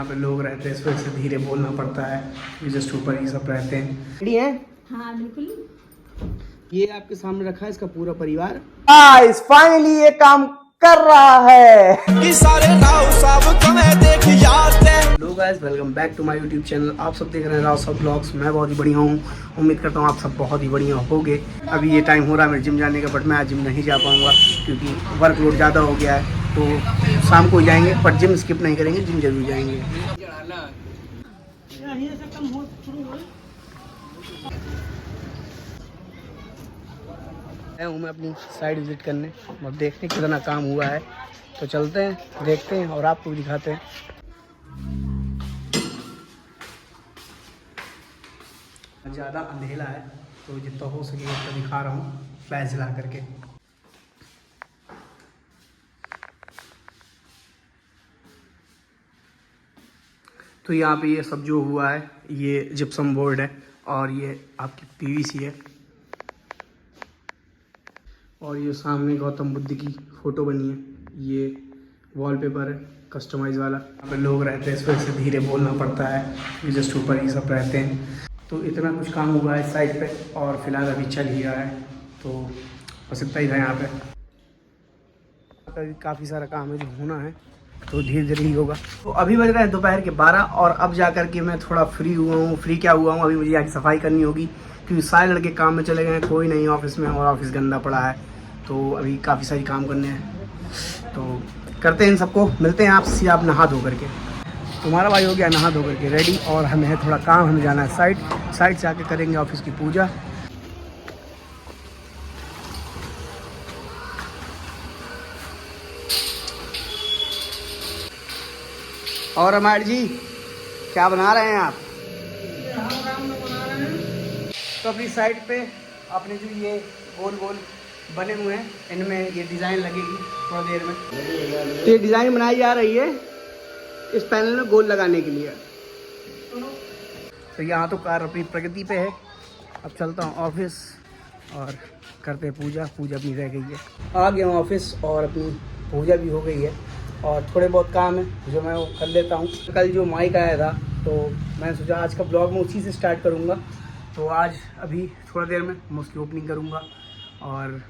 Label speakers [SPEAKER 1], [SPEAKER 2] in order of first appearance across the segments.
[SPEAKER 1] यहाँ पे लोग रहते हैं, इस वजह से धीरे बोलना पड़ता है। ये जस्ट ऊपर ही सब रहते हैं। रेडी है?
[SPEAKER 2] हाँ बिल्कुल।
[SPEAKER 1] ये आपके सामने रखा है इसका पूरा परिवार। फाइनली ये काम कर रहा है। Hello guys, welcome back to my YouTube channel. आप सब देख रहे हैं राव सब ब्लॉग्स। मैं बहुत ही बढ़िया हूँ, उम्मीद करता हूँ आप सब बहुत ही बढ़िया होगे। अभी ये टाइम हो रहा है मेरे जिम जाने का, बट मैं आज जिम नहीं जा पाऊँगा क्योंकि वर्कलोड ज़्यादा हो गया है। तो शाम को ही जाएंगे, बट जिम स्किप नहीं करेंगे, जिम जरूर जाएंगे। मैं अपनी साइड विजिट करने, अब देखते हैं कितना काम हुआ है। तो चलते हैं, देखते हैं और आपको भी दिखाते हैं। ज़्यादा अंधेला है तो जितना हो सके उतना दिखा रहा हूँ फ्लैश जला करके। तो यहाँ पे ये सब जो हुआ है, ये जिप्सम बोर्ड है और ये आपकी पीवीसी है। और ये सामने गौतम बुद्ध की फ़ोटो बनी है। ये वॉलपेपर है कस्टमाइज वाला। यहाँ पे लोग रहते हैं, इस वजह से धीरे बोलना पड़ता है। ये जस्ट ऊपर ही सब रहते हैं। तो इतना कुछ काम हुआ है साइड पे और फिलहाल अभी चल ही रहा है। तो बस इतना ही था यहाँ पे। अभी काफ़ी सारा काम है जो होना है, तो धीरे धीरे ही होगा। तो अभी बज रहा है दोपहर के 12 और अब जा कर के मैं थोड़ा फ्री हुआ हूँ। फ्री क्या हुआ हूँ, अभी मुझे आके सफाई करनी होगी क्योंकि सारे लड़के काम में चले गए हैं, कोई नहीं ऑफिस में और ऑफिस गंदा पड़ा है। तो अभी काफ़ी सारी काम करने हैं, तो करते हैं इन सबको। मिलते हैं आपसे आप नहा धो करके। तुम्हारा भाई हो गया नहा धो करके रेडी और हमें है थोड़ा काम, हमें जाना है साइड से आके करेंगे ऑफिस की पूजा। और अमार जी क्या बना रहे हैं आप? तो अपनी साइड पे अपने जो ये गोल गोल बने हुए हैं, इनमें ये डिज़ाइन लगेगी थोड़ा देर में। तो ये डिज़ाइन बनाई जा रही है इस पैनल में गोल लगाने के लिए। तो यहाँ तो कार अपनी प्रगति पे है। अब चलता हूँ ऑफिस और करते हैं पूजा। पूजा अपनी रह गई है। आ गया हूँ ऑफिस और अपनी पूजा भी हो गई है और थोड़े बहुत काम है जो मैं वो कर लेता हूँ। कल जो माइक आया था तो मैंने सोचा आज का ब्लॉग मैं उसी से स्टार्ट करूँगा। तो आज अभी थोड़ा देर में मैं उसकी ओपनिंग करूँगा और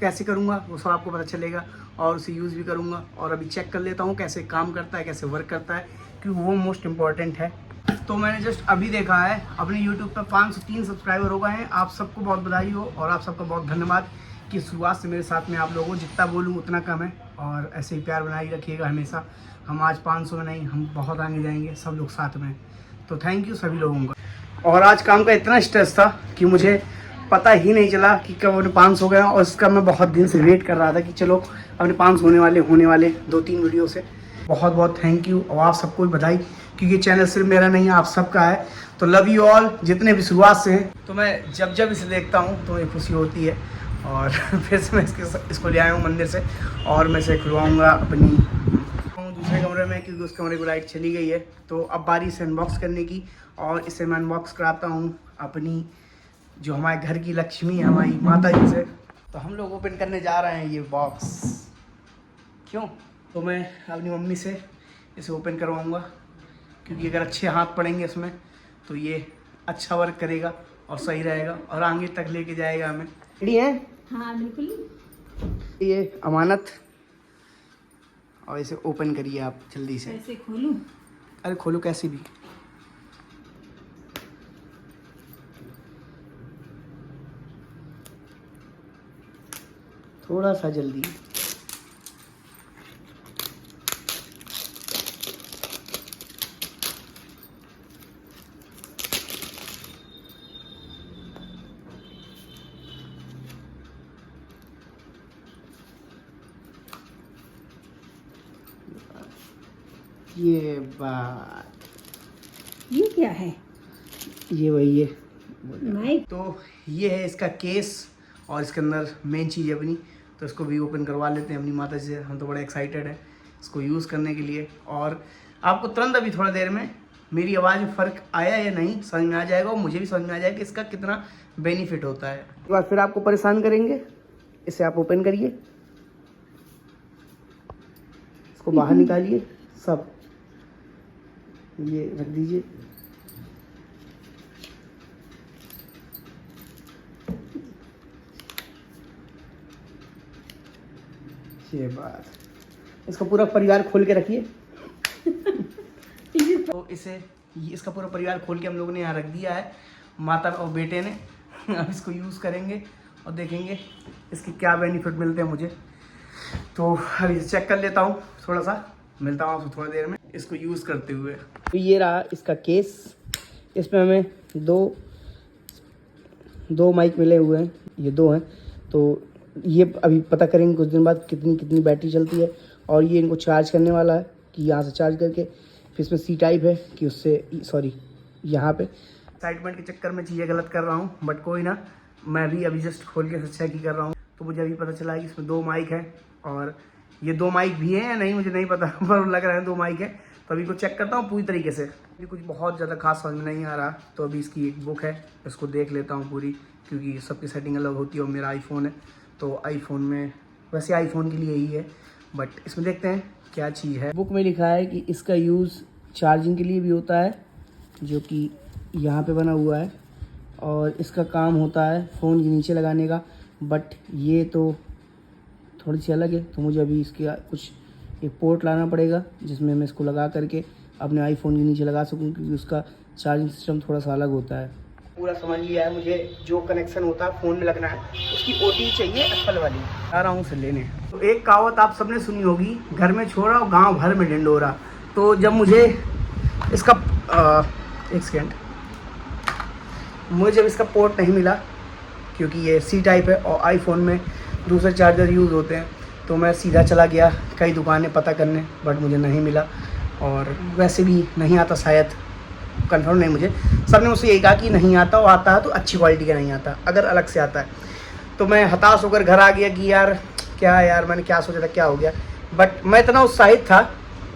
[SPEAKER 1] कैसे करूँगा वो सब आपको पता चलेगा और उसे यूज़ भी करूँगा। और अभी चेक कर लेता हूँ कैसे काम करता है, कैसे वर्क करता है, क्योंकि वो मोस्ट इम्पॉर्टेंट है। तो मैंने जस्ट अभी देखा है अपने यूट्यूब पर 503 सब्सक्राइबर हो गए हैं। आप सबको बहुत बधाई हो और आप सबका बहुत धन्यवाद कि शुरुआत से मेरे साथ में आप लोगों, जितना बोलूँ उतना कम है और ऐसे ही प्यार बनाए रखिएगा हमेशा। हम आज 500 में नहीं, हम बहुत आगे जाएंगे सब लोग साथ में। तो थैंक यू सभी लोगों का। और आज काम का इतना स्ट्रेस था कि मुझे पता ही नहीं चला कि कब अपने 500 हो गया और इसका मैं बहुत दिन से वेट कर रहा था कि चलो अपने 500 होने वाले 2-3 वीडियो से। बहुत बहुत थैंक यू और आप सबको बधाई, क्योंकि चैनल सिर्फ मेरा नहीं है, आप सबका है। तो लव यू ऑल जितने भी शुरुआत से हैं। तो मैं जब जब इसे देखता हूँ तो एक खुशी होती है और फिर से मैं इसको ले आया हूँ मंदिर से और मैं इसे खुलवाऊँगा अपनी दूसरे कमरे में, क्योंकि उस कमरे की लाइट चली गई है। तो अब बारी से अनबॉक्स करने की और इसे मैं अनबॉक्स कराता हूँ अपनी जो हमारे घर की लक्ष्मी है, हमारी माता जी से। तो हम लोग ओपन करने जा रहे हैं ये बॉक्स। क्यों? तो मैं अपनी मम्मी से इसे ओपन करवाऊँगा, क्योंकि अगर अच्छे हाथ पड़ेंगे इसमें तो ये अच्छा वर्क करेगा और सही रहेगा और आगे तक लेके जाएगा हमें। रेडी है?
[SPEAKER 2] हाँ बिल्कुल।
[SPEAKER 1] ये अमानत और इसे ओपन करिए आप जल्दी से।
[SPEAKER 2] कैसे खोलूं?
[SPEAKER 1] अरे खोलो कैसे भी। थोड़ा सा जल्दी। ये बात,
[SPEAKER 2] ये क्या है?
[SPEAKER 1] ये वही है
[SPEAKER 2] माइक?
[SPEAKER 1] तो ये है इसका केस और इसके अंदर मेन चीज़ है अपनी। तो इसको भी ओपन करवा लेते हैं अपनी माता जी से। हम तो बड़े एक्साइटेड हैं इसको यूज़ करने के लिए और आपको तुरंत अभी थोड़ा देर में मेरी आवाज़ में फ़र्क आया या नहीं समझ में आ जाएगा और मुझे भी समझ में आ जाएगा कि इसका कितना बेनिफिट होता है। एक बार फिर आपको परेशान करेंगे, इसे आप ओपन करिए, इसको बाहर निकालिए सब। ये रख दीजिए। ये बात, इसका पूरा परिवार खोल के रखिए। तो इसका पूरा परिवार खोल के हम लोगों ने यहाँ रख दिया है, माता और बेटे ने। अब इसको यूज़ करेंगे और देखेंगे इसके क्या बेनिफिट मिलते हैं मुझे। तो अभी चेक कर लेता हूँ, थोड़ा सा मिलता हूँ आपसे थोड़ा देर में इसको यूज़ करते हुए। तो ये रहा इसका केस, इसमें हमें दो माइक मिले हुए हैं, ये 2 हैं। तो ये अभी पता करेंगे कुछ दिन बाद कितनी बैटरी चलती है। और ये इनको चार्ज करने वाला है कि यहाँ से चार्ज करके, फिर इसमें सी टाइप है कि उससे सॉरी यहाँ पे एक्साइटमेंट के चक्कर में चीज़ें गलत कर रहा हूँ, बट कोई ना, मैं भी अभी जस्ट खोल के चेक ही कर रहा हूँ। तो मुझे अभी पता चला है कि इसमें 2 माइक है, और ये 2 माइक भी हैं या नहीं मुझे नहीं पता, पर लग रहा है 2 माइक है। तो अभी को चेक करता हूँ पूरी तरीके से। अभी कुछ बहुत ज़्यादा खास समझ में नहीं आ रहा, तो अभी इसकी एक बुक है, इसको देख लेता हूँ पूरी, क्योंकि सबकी सेटिंग अलग होती है और मेरा आईफोन है, तो आईफोन में वैसे आईफोन के लिए ही है, बट इसमें देखते हैं क्या चीज़ है। बुक में लिखा है कि इसका यूज़ चार्जिंग के लिए भी होता है, जो कि यहाँ पे बना हुआ है, और इसका काम होता है फ़ोन के नीचे लगाने का, बट ये तो थोड़ी सी अलग है। तो मुझे अभी इसके कुछ एक पोर्ट लाना पड़ेगा जिसमें मैं इसको लगा करके अपने आईफोन के नीचे लगा सकूं, क्योंकि उसका चार्जिंग सिस्टम थोड़ा सा अलग होता है। पूरा समझ लिया है, मुझे जो कनेक्शन होता है फ़ोन में लगना है, उसकी ओटी चाहिए एप्पल वाली। आ रहा हूँ से लेने। तो एक कहावत आप सबने सुनी होगी, घर में छोड़ा और गाँव भर में ढिंडोरा। तो जब मुझे इसका एक सेकेंड, मुझे जब इसका पोर्ट नहीं मिला, क्योंकि ये सी टाइप है और आईफोन में दूसरे चार्जर यूज़ होते हैं, तो मैं सीधा चला गया कई दुकानें पता करने, बट मुझे नहीं मिला। और वैसे भी नहीं आता, शायद कंफर्म नहीं मुझे, सबने मुझसे यही कहा कि नहीं आता, और आता है तो अच्छी क्वालिटी का नहीं आता, अगर अलग से आता है। तो मैं हताश होकर घर आ गया कि यार मैंने क्या सोचा था, क्या हो गया। बट मैं इतना उत्साहित था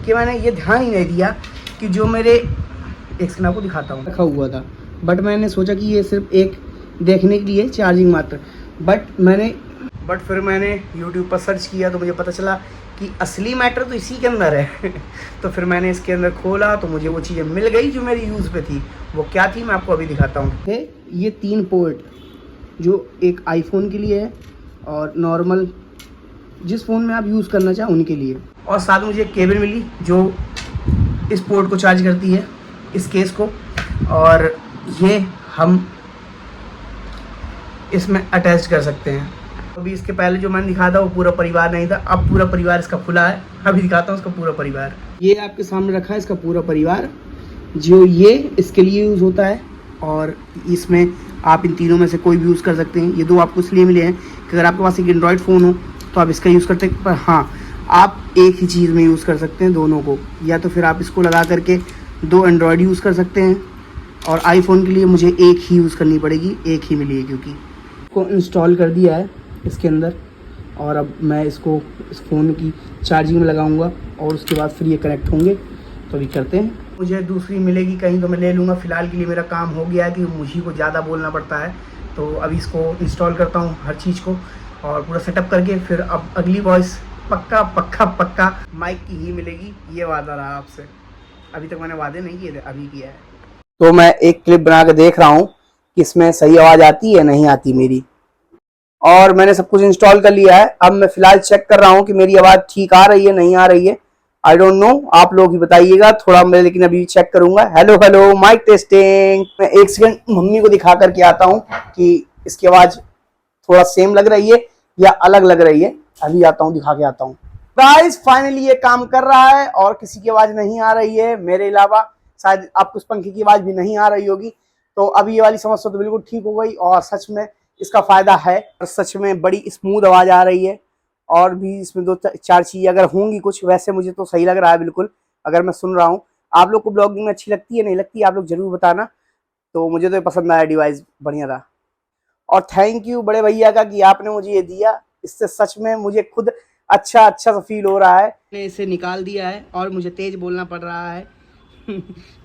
[SPEAKER 1] कि मैंने ये ध्यान ही नहीं दिया कि जो मेरे एक स्क्रीन आपको दिखाता हूँ रखा हुआ था, बट मैंने सोचा कि ये सिर्फ एक देखने के लिए चार्जिंग मात्र। बट फिर मैंने YouTube पर सर्च किया तो मुझे पता चला कि असली मैटर तो इसी के अंदर है। तो फिर मैंने इसके अंदर खोला तो मुझे वो चीज़ें मिल गई जो मेरी यूज़ पे थी। वो क्या थी मैं आपको अभी दिखाता हूँ। ये 3 पोर्ट, जो एक आईफोन के लिए है और नॉर्मल जिस फ़ोन में आप यूज़ करना चाहें उनके लिए, और साथ में मुझे एक केबल मिली जो इस पोर्ट को चार्ज करती है, इस केस को, और ये हम इसमें अटैच कर सकते हैं। अभी इसके पहले जो मैंने दिखाया था वो पूरा परिवार नहीं था, अब पूरा परिवार इसका खुला है। अभी दिखाता हूँ इसका पूरा परिवार। ये आपके सामने रखा है इसका पूरा परिवार, जो ये इसके लिए यूज़ होता है, और इसमें आप इन तीनों में से कोई भी यूज़ कर सकते हैं। ये 2 आपको इसलिए मिले हैं कि अगर आपके पास एक एंड्रॉयड फ़ोन हो तो आप इसका यूज़ करते हैं, पर हाँ, आप एक ही चीज़ में यूज़ कर सकते हैं दोनों को, या तो फिर आप इसको लगा करके 2 एंड्रॉयड यूज़ कर सकते हैं, और आईफोन के लिए मुझे एक ही यूज़ करनी पड़ेगी, एक ही मिली है, क्योंकि को इंस्टॉल कर दिया है इसके अंदर। और अब मैं इसको इस फ़ोन की चार्जिंग में लगाऊंगा और उसके बाद फिर ये कनेक्ट होंगे। तो अभी करते हैं। मुझे दूसरी मिलेगी कहीं तो मैं ले लूँगा, फ़िलहाल के लिए मेरा काम हो गया है कि मुझे को ज़्यादा बोलना पड़ता है। तो अभी इसको इंस्टॉल करता हूँ हर चीज़ को, और पूरा सेटअप करके फिर अब अगली वॉइस पक्का माइक की ही मिलेगी। ये वादा रहा आपसे, अभी तक मैंने वादे नहीं किए थे, अभी किया है। तो मैं एक क्लिप बना के देख रहा हूँ कि इसमें सही आवाज़ आती है नहीं आती मेरी, और मैंने सब कुछ इंस्टॉल कर लिया है। अब मैं फिलहाल चेक कर रहा हूँ कि मेरी आवाज़ ठीक आ रही है नहीं आ रही है। आई डोंट नो, आप लोग ही बताइएगा थोड़ा मैं, लेकिन अभी चेक करूंगा। Hello mike testing. मैं एक सेकंड मम्मी को दिखा करके आता हूँ कि इसकी आवाज़ थोड़ा सेम लग रही है या अलग लग रही है। अभी आता हूँ, दिखा के आता हूँ। गाइस फाइनली ये काम कर रहा है और किसी की आवाज़ नहीं आ रही है मेरे अलावा। शायद आपको उस पंखे की आवाज़ भी नहीं आ रही होगी। तो अभी ये वाली समस्या तो बिल्कुल ठीक हो गई, और सच में इसका फ़ायदा है, और सच में बड़ी स्मूथ आवाज़ आ रही है। और भी इसमें 2-4 चीज़ें अगर होंगी कुछ, वैसे मुझे तो सही लग रहा है बिल्कुल, अगर मैं सुन रहा हूँ। आप लोग को ब्लॉगिंग में अच्छी लगती है नहीं लगती, आप लोग ज़रूर बताना। तो मुझे तो पसंद आया, डिवाइस बढ़िया था। और थैंक यू बड़े भैया का कि आपने मुझे ये दिया, इससे सच में मुझे खुद अच्छा सा फील हो रहा है। मैंने इसे निकाल दिया है और मुझे तेज़ बोलना पड़ रहा है।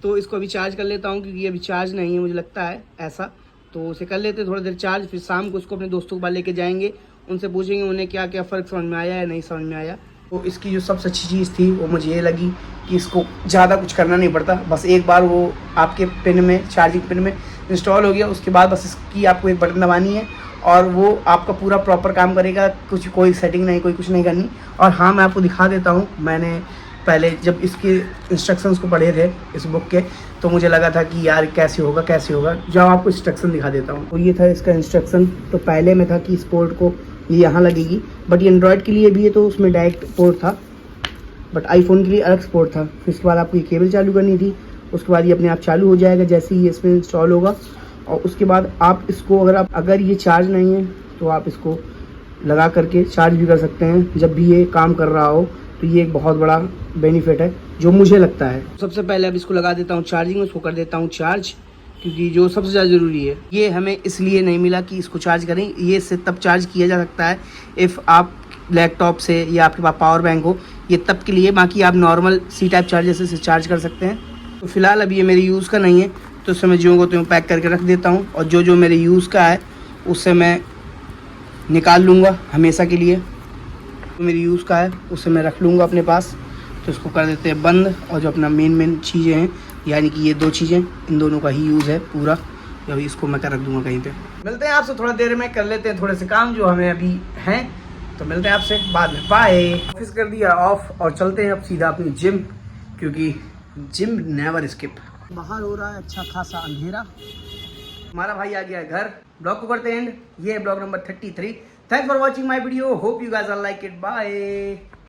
[SPEAKER 1] तो इसको अभी चार्ज कर लेता हूँ, क्योंकि अभी चार्ज नहीं है मुझे लगता है ऐसा। तो उसे कर लेते थोड़ा देर चार्ज, फिर शाम को उसको अपने दोस्तों के पास लेके जाएंगे, उनसे पूछेंगे उन्हें क्या क्या फ़र्क समझ में आया या नहीं समझ में आया। तो इसकी जो सबसे अच्छी चीज़ थी वो मुझे ये लगी कि इसको ज़्यादा कुछ करना नहीं पड़ता, बस एक बार वो आपके पिन में, चार्जिंग पिन में इंस्टॉल हो गया, उसके बाद बस इसकी आपको एक बटन दबानी है और वो आपका पूरा प्रॉपर काम करेगा। कुछ कोई सेटिंग नहीं, कोई कुछ नहीं करनी। और हाँ, मैं आपको दिखा देता हूँ, मैंने पहले जब इसके इंस्ट्रक्शंस को पढ़े थे इस बुक के, तो मुझे लगा था कि यार कैसे होगा कैसे होगा। जब आपको इंस्ट्रक्शन दिखा देता हूँ, तो ये था इसका इंस्ट्रक्शन। तो पहले में था कि इस पोर्ट को ये यहाँ लगेगी, बट ये एंड्रॉयड के लिए भी है तो उसमें डायरेक्ट पोर्ट था, बट आईफोन के लिए अलग पोर्ट था। फिर उसके बाद आपको ये केबल चालू करनी थी, उसके बाद ये अपने आप चालू हो जाएगा जैसे ही इसमें इंस्टॉल होगा। और उसके बाद आप इसको अगर ये चार्ज नहीं है तो आप इसको लगा करके चार्ज भी कर सकते हैं जब भी ये काम कर रहा हो। तो ये एक बहुत बड़ा बेनिफिट है जो मुझे लगता है। सबसे पहले अब इसको लगा देता हूँ चार्जिंग में, उसको कर देता हूँ चार्ज, क्योंकि जो सबसे ज़्यादा ज़रूरी है, ये हमें इसलिए नहीं मिला कि इसको चार्ज करें, ये इससे तब चार्ज किया जा सकता है इफ़ आप लैपटॉप से या आपके पास पावर बैंक हो, ये तब के लिए। बाकी आप नॉर्मल सी टाइप चार्जर से चार्ज कर सकते हैं। तो फिलहाल अभी ये मेरे यूज़ का नहीं है, तो उससे मैं जो को तो पैक करके रख देता हूँ, और जो मेरे यूज़ का है उससे मैं निकाल लूँगा हमेशा के लिए। तो मेरी यूज़ का है उसे मैं रख लूँगा अपने पास। तो इसको कर देते हैं बंद, और जो अपना मेन चीज़ें हैं, यानी कि ये दो चीज़ें, इन दोनों का ही यूज़ है पूरा। अभी इसको मैं कर रख दूँगा कहीं पे। मिलते हैं आपसे थोड़ा देर में, कर लेते हैं थोड़े से काम जो हमें अभी हैं, तो मिलते हैं आपसे बाद में। बाय। ऑफिस कर दिया ऑफ और चलते हैं अब सीधा अपनी जिम, क्योंकि जिम नेवर स्किप। बाहर हो रहा है अच्छा खासा अंधेरा। हमारा भाई आ गया है घर। ब्लॉग को करते हैं एंड। ये है blog number 33। Thanks for watching my video, hope you guys are like it. Bye.